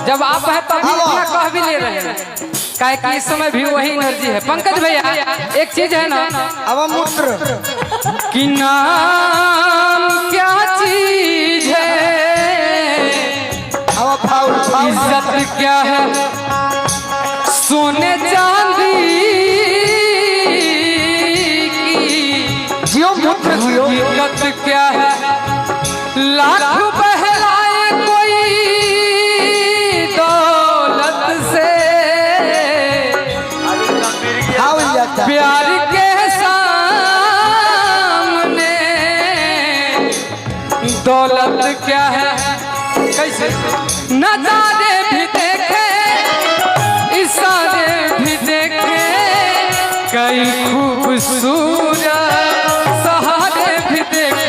जब आप हैं तब भी इतना कह भी ले रहे हैं, काहे कि इस समय भी वही एनर्जी है। पंकज भैया एक चीज है ना, अब मूत्र कि नाम क्या चीज है, इज्जत क्या है, सोने चांदी की जियो मूत्र जियो, हकीकत क्या है, लाख बहलाए कोई दौलत से, प्यार के सामने दौलत क्या है। कैसे नजारे भी देखे, इशारे भी देखे, कई खूबसूरत सहारे भी देखे,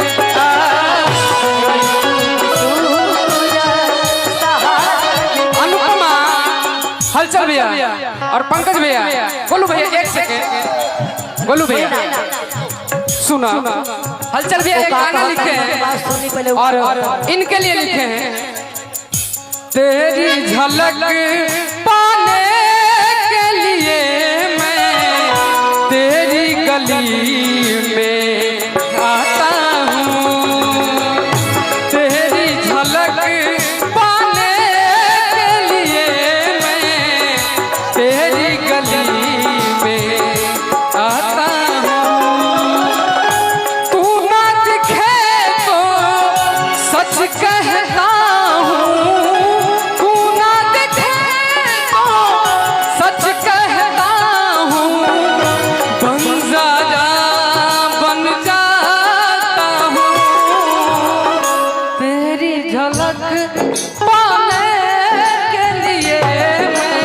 अनुपमा हलचल भैया और पंकज भैया, बोलू भैया एक सेकेंड, बोलू भैया सुना, हलचल भैया एक गाना लिखे हैं और इनके लिए लिखे हैं, तेरी झलक पाने के लिए मैं तेरी गली में आता हूँ, तेरी झलक पाने के लिए मैं तेरी गली में आता हूँ, तू ना दिखे तो सच कहता हूँ, तू ना दिखे तो सच कहता हूँ, बन जाता हूँ, तेरी झलक पाने के लिए मैं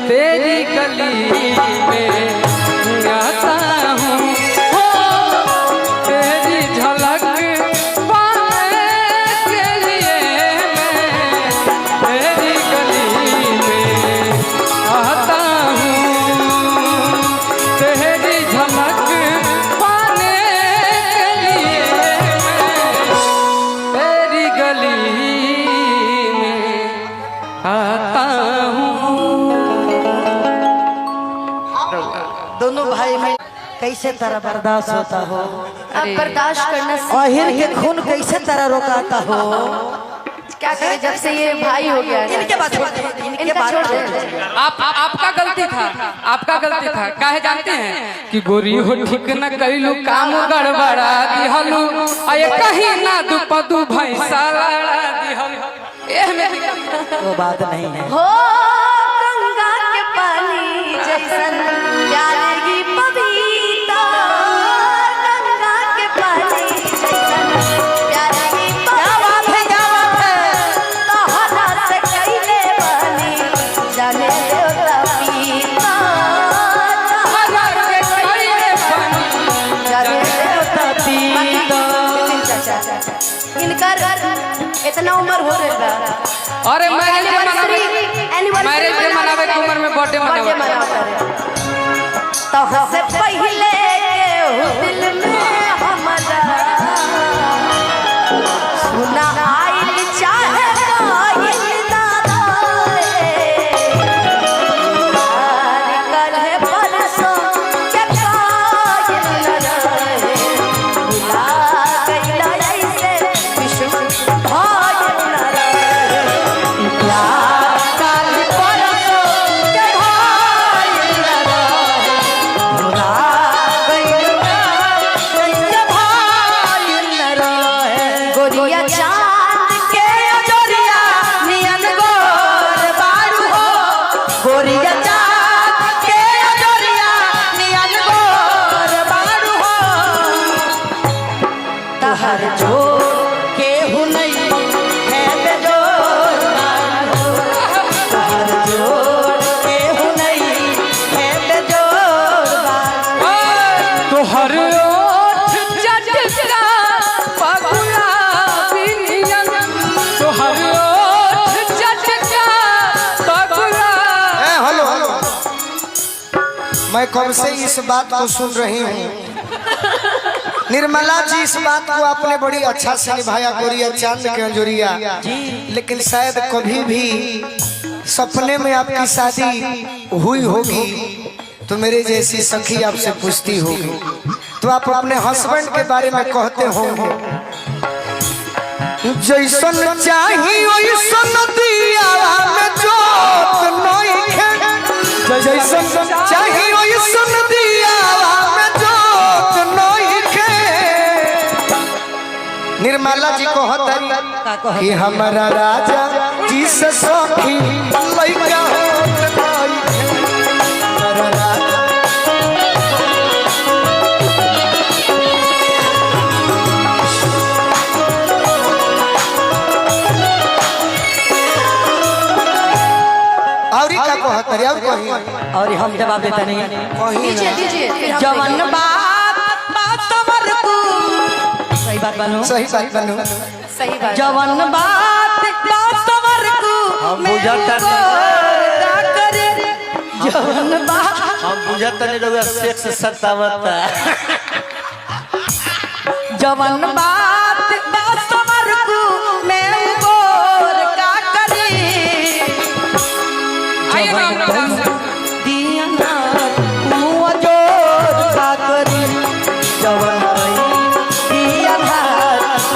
तेरी गली में आता हूँ, हो तेरी झलक पाने के लिए मैं तेरी गली में आता हूँ, तेरी झलक पाने के लिए मैं तेरी गली में आता हूँ। दोनों भाई में कैसे तरह बर्दाश्त होता हो, अब बर्दाश्त करना अहिर के खून कैसे तरह रोकाता हो, क्या करें जब से ये भाई हो गया है। इनके बात छोड़ दे, इनके बात छोड़ दे। आपका गलती था, आपका गलती था, काहे जानते हैं कि गोरी हो ठीक न कैलू, काम गड़बड़ा दिहलू, आये कहीं ना दुपदू भैंसा लड़ा दिहलू, एह में वो बात नहीं है। हो गंगा के पानी जैसन प्यार की पपीता, गंगा के पानी जैसन प्यार की पपीता, तोहरा से कैले बनी जाने देवता पीता, तोहरा से कैले बनी जाने देवता पीता। इनकर इतना उम्र हो गई बा, अरे मैरिज के मनावे की उम्र में बर्थडे मनावे, तो से पहले दिल में हमारा सुना आइल चाहे कायल दादा कल है परसों के कायल रहे, मिला कैला ऐसे विश्व भायल रहे, प्यार कल परसों के भायल रहे, भुला कैला कैसे भायल रहे, गोरिया चांद के अजोरिया नियन गोर बारू हो, गोरिया चांद के अजोरिया नियन गोर बारू हो, तहर जोर केहू नहीं है बेजोर बारू हो, तहर जोर केहू नहीं है बेजोर बारू हो। तो हर ओठ चटका पगुला बिनियन, तो हर ओठ चटका पगुला। हेलो हेलो, मैं कब से इस बात को सुन रही हूँ निर्मला जी इस बात को आपने बड़ी अच्छा से निभाया गोरिया चांद के अंजोरिया, लेकिन शायद कभी भी सपने में आपकी शादी हुई होगी तो मेरे जैसी सखी आपसे पूछती होगी, तो आप अपने हस्बैंड के बारे में कहते होंगे जैसन चाहिए वैसन दिया में जोत नइखे, जैसन चाहिए वैसन दिया में जोत नइखे। निर्मला जी को हतरी कि हमारा राजा जी से सखी लइका होत नइखे, हमारा राजा और हम जवाब देता नहीं। जवन बात तवर को सही बात बनू, सही बात बनू, सही बात। जवन बात तवर को हम बुझाता करे, जवन बात हम बुझाता नहीं रहुआ सेक्स सतावता। जवन बात तवर को मैं गोर का करे, आइए ना हम लोग डांस करें। दिया ना मुँह जोर का करे, जवन दिया ना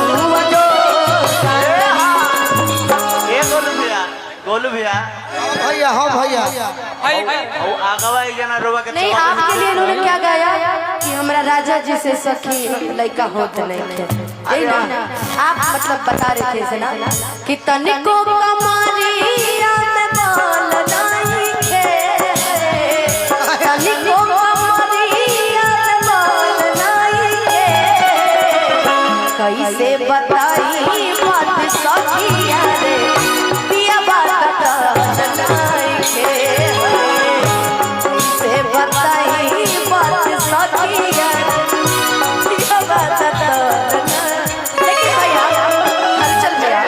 मुँह जोर का करे। ए गोलू भैया भैया हाँ भैया हाय हाय वो आगवा एक जना रोवा के नहीं, आपके लिए इन्होंने क्या गाया कि हमारा राजा जी से सखी लड़का होत नहीं थे, यही ना आप मतलब बता रहे थे ना कि तनिको कमरिया में बाल नहीं थे, तनिको कमरिया में बाल नहीं थे, कैसे बताई बात सखिया रे पिया बात नहीं थे, कैसे बताई बात सखिया पिया बात लेकिन भैया हलचल भैया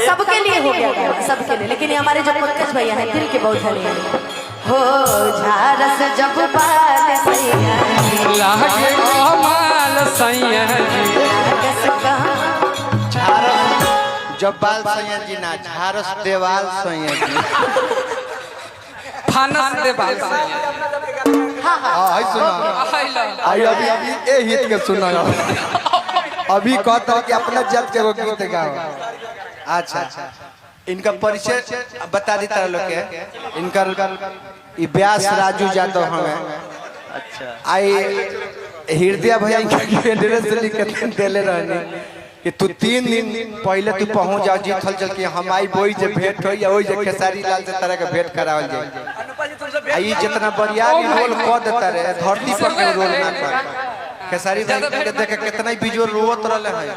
सबके लिए हो गया, सबके लिए, लेकिन ये हमारे जो पंकज भैया हैं दिल के बहुत धनी हैं। हो झारस जब बाल सैया लागे कमाल सैया जी, लागस कहाँ जब बाल सैया जी ना झारस देवाल सैया जी। फानस दे बाल सैया। हाँ सुना हाय ला आई अभी ए हिट के सुना अभी कहता कि अपना जब के वो गीत गाओ। अच्छा अच्छा इनका परिचय बता दी तारा लोग के। इनका ई व्यास राजू यादव हमें अच्छा आई हृदय भैया इनका एड्रेस लिख के देले रहने कि तू 3 दिन पहले तू पहुंच जाओ जीत हल चल के हम आई बोई जे भेंट होई या ओई जे खेसारी लाल से तरह के भेंट करावल जाए। आई जितना बढ़िया रोल क देता रे धरती पर के रोल ना कर खेसारी भाई के देख के कितना ही बिजुअल रोवत रहले है।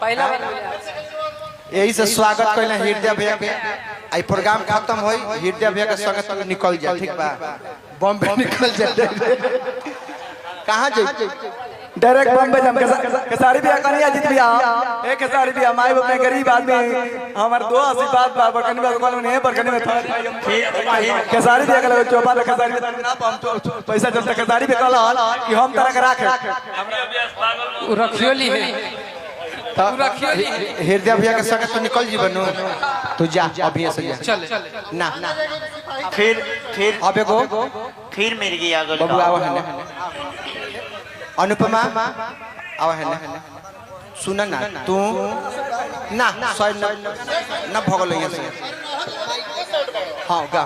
पहला यही से स्वागत कइले हृदय भैया के। आई प्रोग्राम खत्म होई हृदय भैया के संग संग निकल जा, ठीक बा बॉम्बे निकल जा। कहां जाई डायरेक्ट बम्बई जम खेसारी भी कन्हैया जीत भी ए खेसारी भी माई बाप में गरीब आदमी हमार दो आशीर्वाद बा बकनी बा कॉल में बकनी में खेसारी भी अगला चौपा ले खेसारी ना हम तो पैसा चलता खेसारी भी कहला कि हम तरह के राखे रखियो ली है, रखियो ली है। हृदय भैया के संग तू निकल जी बनू, तू जा अभी से जा चल ना फिर अब एगो फिर मेरी की आगल बबू आवा है अनुपमा आवा है ना सुना ना तू ना सॉरी ना भगल है। हाँ गा